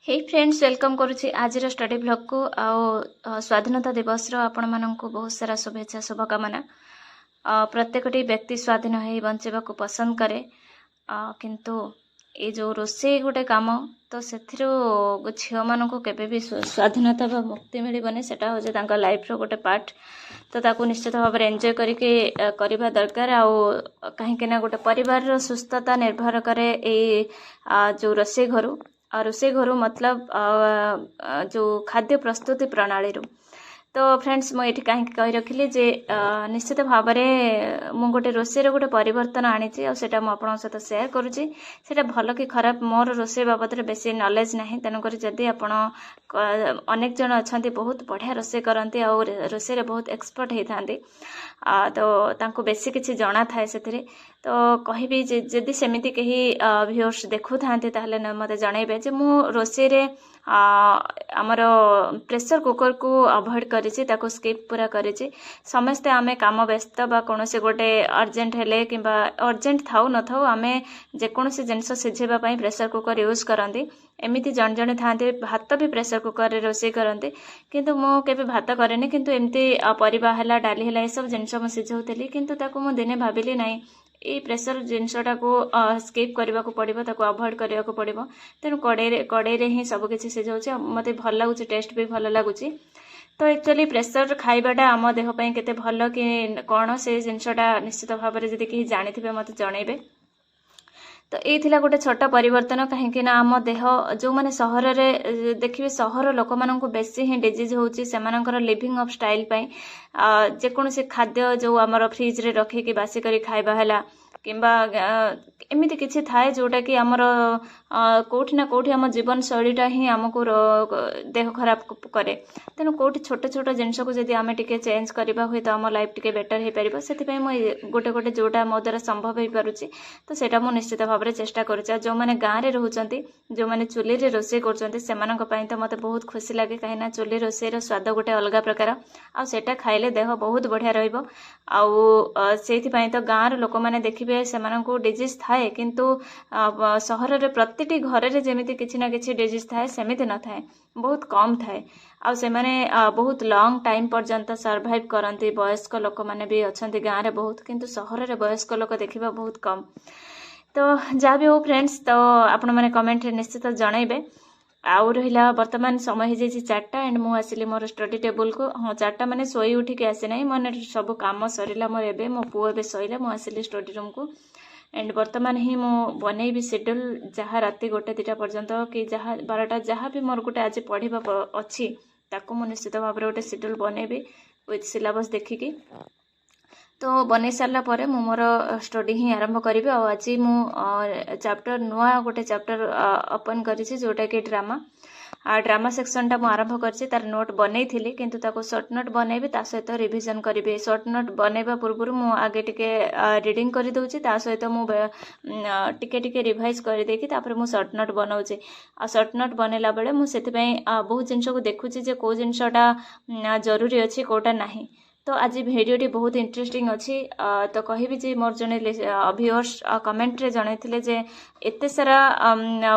हे friends welcome करुच्ची आज study blog को स्वाधीनता दिवस आपण मानक बहुत सारा शुभेच्छा शुभकामना। प्रत्येकटी व्यक्ति स्वाधीन हो बंचा पसंद करे किंतु ये जो रोषे गोटे कम तो से झील मान केवे भी स्वाधीनता मुक्ति मिलबनी से लाइफ रो गोटे पार्ट तो ताकू निश्चित भाव में एंजॉय करने दरकार कहीं गोटे परिवार सुस्थता निर्भर करे जो रोषे घरू रोषे घरू मतलब जो खाद्य प्रस्तुति प्रणाली तो फ्रेंड्स मुझे कहीं कही रखिली जे निश्चित भाव में मु गोटे रोषे गोटे परिवर्तन आनी आटा मुझे सहित सेयार करुच्ची से भल कि खराब मोर रोषे बाबद बेसी नॉलेज ना तेणुक जदि आपण अनेक जन अच्छा बहुत बढ़िया रोषे करती रोषे बहुत एक्सपर्ट होती तो बेसी किसी जना थाए से तो कहबी जदि सेमती कहीं व्यूअर्स देखु था मत जनइबे जे मु रोषे आमर प्रेशर कुकर को अवॉइड करिछि ताको स्किप पूरा करिछि समस्ते आमे काम व्यस्त बा कोनोसे गोटे अर्जेंट हेले किंबा अर्जेंट थाउ न थाउ आमे जे कोनोसे जिंस सिझेबा पई प्रेशर कुकर यूज करंती एमिति जण जण थांते भात भी प्रेशर कुकर रे रोषे करंती किंतु मो केबे भात करेनी किंतु एमती परिबा हला डाली हला ए सब जिंस म सिझौतली किंतु ताको मो दिने भाबिली नाही ये प्रेशर जिनसटा को स्किप करने को पड़ो ताको अवॉइड करने को पड़ो तेणु कड़े ही सबकिछि सिझाऊँ मत भल लगुच टेस्ट भी भल लगुच तो एक्चुअली प्रेशर खाइबाटा आम देहपाई केते भल कि कौन से जिनसटा निश्चित भाव में जदि कहीं जानी मत जनइबे तो ये गोटे छोट परिवर्तन कहीं आम देह जो मैंने सहर में देखिए सहर लोक मान बेसी ही डिजीज होची से लिविंग ऑफ स्टाइल जेकोसी खाद्य जो आमर फ्रिज रे रखिकी बासी करी खाइबा हैला किंबा एमती किसी थाए जोटा कि आमर कोठी ना कोठी आम जीवन शैलीटा ही आमको देह खराब करे तेणु कोठी छोट छोट जिनस को जदि आम टे चेंज करवा हुए तो आम लाइफ टे बेटर हो पार से मुझे गोटे गोटे जोटा मो द्वारा संभव हो पारुची तो सेटा मु निश्चित भाव में चेष्टा करुच्चे जो मैंने गाँव में रोचंती जो मैंने चुली रे रोषे कर तो मत बहुत खुशी लगे कहीं चुली रोषेर स्वाद गोटे अलग प्रकार आटा खाइले देह बहुत बढ़िया रही तो गाँव लोक मैंने देखिए से डिजीज थाए किंतु सहर रे प्रति घर रे जेमिति किछि ना किछि डिजीज थाए सेमिति न थाए बहुत कम थाए आ से माने बहुत लॉन्ग टाइम पर्यंत सर्वाइव करती वयस्क लोक मैंने भी अच्छा गाँव में बहुत किंतु सहर रे वयस्क लोक देखा बहुत कम तो जहाँ भी हो फ्रेंड्स तो आपण मैंने कमेंट निश्चित जनइबे आउ रहा बर्तमान समय हो जाए 4टा एंड मु आसिली मोर स्टडी टेबल को हाँ 4टा मैंने शोई उठिक आसी ना मैंने सब कम सरला मोर एबे मो पुओ एबे शोइला मु आसिली स्टडी रूम को एंड बर्तमान ही मु बनैबी शेड्यूल जहाँ राति 1-2टा पर्यंत कि जहाँ 12टा जहाँ भी मोर गोटे आज पढ़ा अच्छी ताकू मु निश्चित भाव में गोटे शेड्यूल बनैबी विथ सिलेबस देखिकी तो बन सारा पर मु मोर स्टडी ही आरंभ करी आज मु चैप्टर नुआ गोटे चैप्टर ओपन करी जोटा कि ड्रामा सेक्शनटा मु आरंभ कर तार नोट बनई थी किंतु ताको शॉर्ट नोट बनैबी ता सहित रिविजन करी शॉर्ट नोट बनैबा पूर्व मु आगे टिके रीडिंग कर दउची ता सहित मु टिके टिके रिवाइज कर देकी तापर मु शॉर्ट नोट बनाउची आ शॉर्ट नोट बनैला बेले मु सेति पई बहुत जिंस को देखुची जे को जिंसटा जरूरी अछि कोटा नाही तो आज भिडियोटी बहुत इंटरेस्टिंग अच्छी तो कहबी जे मोर जने व्यूअर्स कमेंट रे जणैथिले जे एते सारा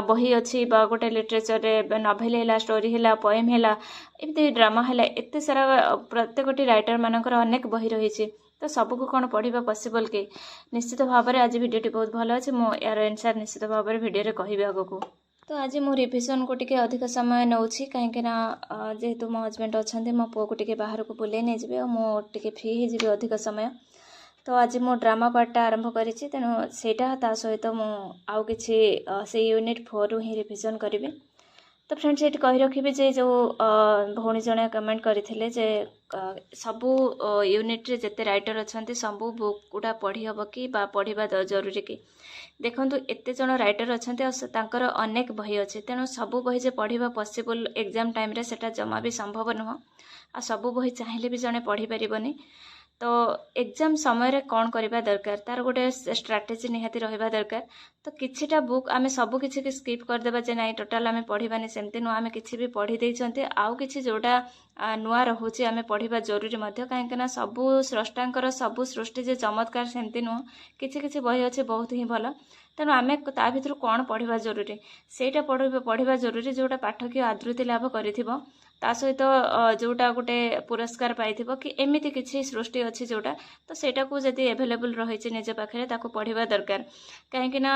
बही अच्छी बा गोटे लिटरेचर रे नॉवेल हैला स्टोरी हैला पोएम हैला एमती ड्रामा हैला एते सारा प्रत्येकटी राइटर मानकर अनेक बही रही तो सबको कौन पढ़ा पॉसिबल कि निश्चित भाव में आज भिडियोटी बहुत भल अच्छे मो यार आंसर निश्चित भाव में भिडियो कहबी आगको तो आज मो रिविजन को टिके अधिक समय नौछि कहीं जेहेतु मो हजबैंड अच्छा मो पुओ को टिके बाहर को बुले नहीं जाए और मो टिके फ्री हो अधिक समय तो आज मो ड्रामा पार्टा आरंभ करिछि तेणु सेटा ता सहित मो आउ किछि से यूनिट 4 रु ही रिविजन करिवे तो फ्रेंड्स ये कही रखी जे जो भौणी जने कमेंट करथिले जे सबू यूनिट रे जते राइटर अच्छा सबू बुक गुड़ा पढ़ी हम कि पढ़ा जरूरी कि देखंतु एते जन राइटर अच्छा अनेक बही अच्छे तेणु सबू बही जे पढ़ा पॉसिबल एग्जाम टाइम रे सेटा जमा भी संभव नुह आ सबू बही चाहिए भी जने पढ़ी पारिबनी तो एग्जाम समय रे कौन करबा दरकार तार गोटे स्ट्राटेजी निहाती रहिबा दरकार तो किछिटा बुक आमे सबु किछि के स्किप कर देबा जे नाही टोटल आमे पढ़िबानी सेमते नु आमे किछि भी पढ़ी देइछन्ते आउ किछि जोटा नुआ रहुछि आमे पढ़िबा जरूरी मध्य काहेकना सबु स्रष्टांकर सबु सृष्टि जे चमत्कार सेमते नु किछि किछि बही अछि बहुत ही भलो तेणु आमे ता भितर कौन पढ़ा जरूरी सेटा पढ़ा जरूरी जोटा पाठकीय आदृति लाभ करिथिबो ता सहित जोटा गोटे पुरस्कार पाइथिबो कि एमिति किछि सृष्टि अछि जोटा तो सेटा को जदि अवेलेबल रहिछि निज पाखरे ताको पढ़िबा दरकार कहीं ना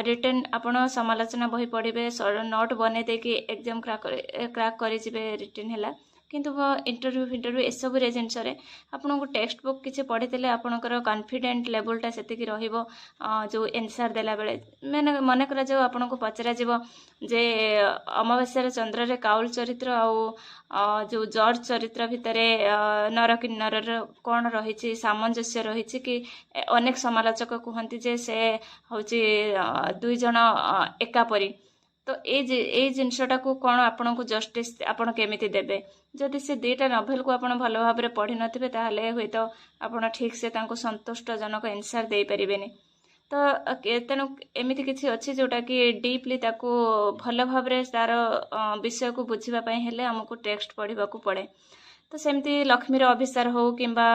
रिटर्न आपण समालोचना बही पढ़िबे नोट बने देकी एग्जाम क्रैक करि जिवे रिटर्न हैला किंतु इंटरव्यू एसबू जिनस आपन को टेक्स्ट बुक किसी पढ़ी आपंकर कॉन्फिडेंट लेवलटा से रहिबो जो एनसर देला बेले मैंने मन करा जो आपन को पचरा जीवो जे अमावास्यार चंद्र रे काउल चरित्र आउ जो जॉर्ज चरित्र भितर नर किन्नर कौन रही सामंजस्य रही कि अनेक समालोचक कहती जे से हूँ दुई जन एकापरी तो ये जिनसटा को कौन आपन को जस्टिस आपन केमिति देबे जदि से दुईटा नोभेल को आपन भल भाव में पढ़ी नथिबे ताहले हुए तो आपन ठीक से तांको संतुष्टजनक एनसर दे परिबेनी तो तेणु एमिति किछि अछि जोटा कि डीपली ताको भल भाव में तार विषय को बुझिबा पई हेले हमको टेक्स्ट पढ़िबा को पड़े तो सेमती लक्ष्मीर अभिसार हो किंबा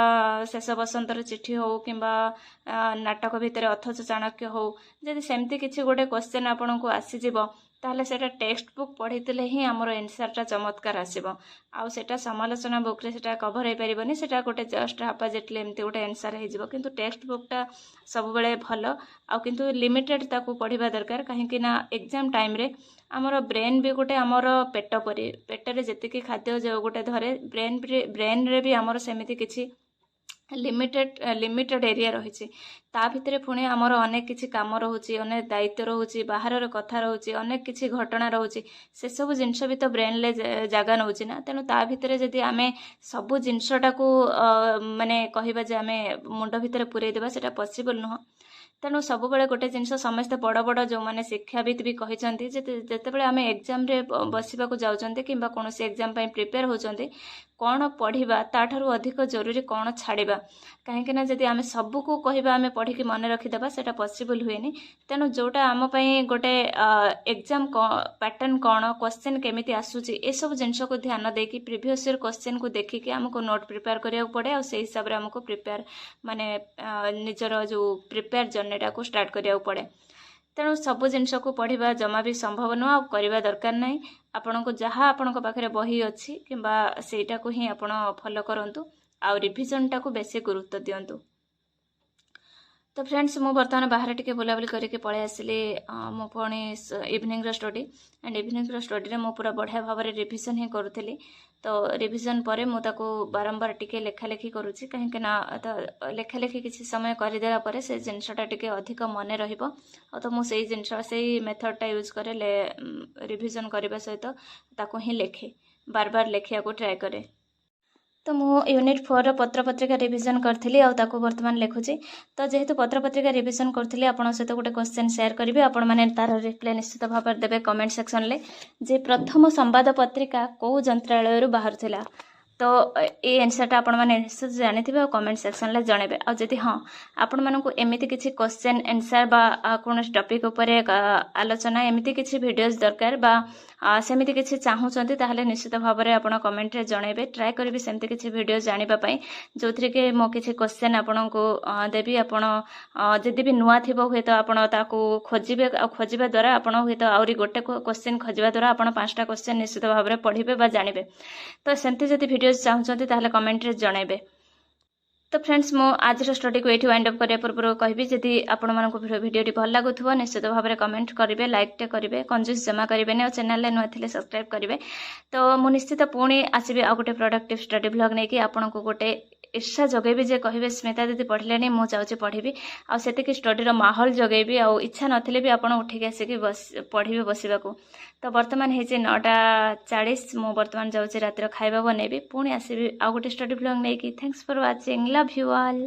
शेष बसंतर चिठी हो किंबा नाटक भितर अथच चाणक्य हो जदि सेमती किछि गोटे क्वेश्चन आपन को आसीजिवो ताहले सेटा टेक्स्ट बुक पढ़ीतिले ही हमर एनसरटा चमत्कार आसीबो आउ सेटा समालोचना बुक रे सेटा कवर हो परिबनी सेटा गोटे जस्ट अपोजिटली एमती गोटे एनसर हो जिवो किंतु टेक्स्ट बुकटा सब बेले भलो आउ किंतु लिमिटेड ताकू पढ़िबा दरकार काहेकि ना एग्जाम टाइम रे हमर ब्रेन भी गोटे हमर पेट परी पेटरे जतिकी खाद्य जो गोटे धरे ब्रेन रे भी हमर सेमिति किछि लिमिटेड एरिया रही ता भितर पुणी आमर अनेक किछि काम रोचे अनेक दायित्व रोचे बाहर कथा रोचे अनेक किछि घटना रोचे से सब जिनस भी तो ब्रेन ले जगह नौची ना तेणु ता भितर जदि आमे सबु जिनसटा को माने कहबा जे आमे मुंड भितर पुरै देबा सेटा पॉसिबल नुह तेणु सब बेले गोटे जिनस समस्त बड़ बड़ जो माने शिक्षाविद भी कहते जितेबाला आम एग्जाम रे बसवाक जाऊँच कि कौन एग्जाम प्रिपेयर होती कौन पढ़ा ताठू अधिक जरूरी कौन छाड़ा कहीं जदि आम सबको कहवा आम पढ़ी मन रखीदे से पॉसिबल हुए तेणु जोटा आम गोटे एग्जाम पैटर्न कौन क्वेश्चन केमिति आसूची ए सब जिनस को ध्यान देकी प्रीवियस ईयर क्वेश्चन को देखिकी आमको नोट प्रिपेयर करिया पड़े और से हिसाब से आमको प्रिपेयर माने निजर जो प्रिपेयर जर्नीटा को स्टार्ट करिया पड़े तेणु सब जिनस को पढ़ा जमा भी संभव नुह आ करवा दरकार नहीं आपण को जहाँ आपण पाखे बही अच्छी किंबा सेटा को ही आपण फॉलो करंतु आ रिविजन टा को बेसी गुरुत्व दियंतु। तो फ्रेंड्स मु बर्तमान बाहर टिके बुलाबुली करके पळै आसिली मो पुणी इवनिंग रो स्टडी एंड इवनिंग रो स्टडी रे मु पूरा बढ़िया भाव में रिविजन ही करूथली तो रिविजन परे मु ताको बारंबार टिके लेखालेखी करूची कहीं ना तो लेखालेखी किसी समय करदेला परे से जिनसटा टिके अधिक मन रहिबो तो मु सेही जिनस सेही मेथडटा यूज करे रिविजन करबा सहित ताको ही लेखे बार बार लेखिया को ट्राई करे तो मु यूनिट 4 पत्र पत्रिका रिविजन करथिली आ ताको वर्तमान लेखुची तो जेहेतु पत्र पत्रिका रिविजन करथिली आपन सहित गोटे क्वेश्चन शेयर करिवे आपण माने तार रिप्लाई निश्चित भाव देबे कमेंट सेक्शन ले जे प्रथम संवाद पत्रिका को जंत्रालय रु बाहर थिला तो ये आंसरटा आपण माने निश्चित जानि थिबे कमेंट सेक्शन ले जणेबे आ जदि हां आपण मानकु एमिति किछि क्वेश्चन आंसर बा कोन टॉपिक ऊपर आलोचना एमिति किछि वीडियोस दरकार बा सेमिति किछि चाहूचंती ताहले निश्चित भाव में आपण कमेंट रे जणेबे ट्राई करबी सेमिति किछि वीडियो जानिबा पई जोथरे के मो किछि क्वेश्चन आपण को देबी आपण जदि भी नुआ थिबो होय तो आपण ताको खोजिबे आ खोजिबा द्वारा आपण होय तो आउरी गोटे क्वेश्चन खोजिबा द्वारा आपण 5टा क्वेश्चन निश्चित भाव में पढिबे बा जानिबे तो सेमिति जदि वीडियो चाहूचंती ताहले कमेंट रे जणेबे। तो फ्रेंड्स मो आज स्टडी को ये वाइंड अप करने पूर्व कहि जदि आपण मानक वीडियो भल लगुव निश्चित भाव में कमेंट करेंगे लाइक टे करेंगे कंजूस जमा करेंगे और चैनल नुआ थे सब्सक्राइब करेंगे तो मु निश्चित पुणी आसबि आ गोटे प्रोडक्टिव स्टडी ब्लॉग नहीं कि आपन को गोटे ईर्षा जगेबी जे कहे स्मिता दीदी पढ़ले मु चाहूँ पढ़ी आती स्टडीर माहौल जगेबी आ इच्छा नथिले भी आपड़ उठिक आसिक पढ़ी बसवाक तो बर्तमान है 9:40 मु बर्तमान जाऊँ रातिर खाଇବା बनेबी पुणी आसबि आ गोटे स्टडी ब्लॉग नहीं कि thanks for watching love you all.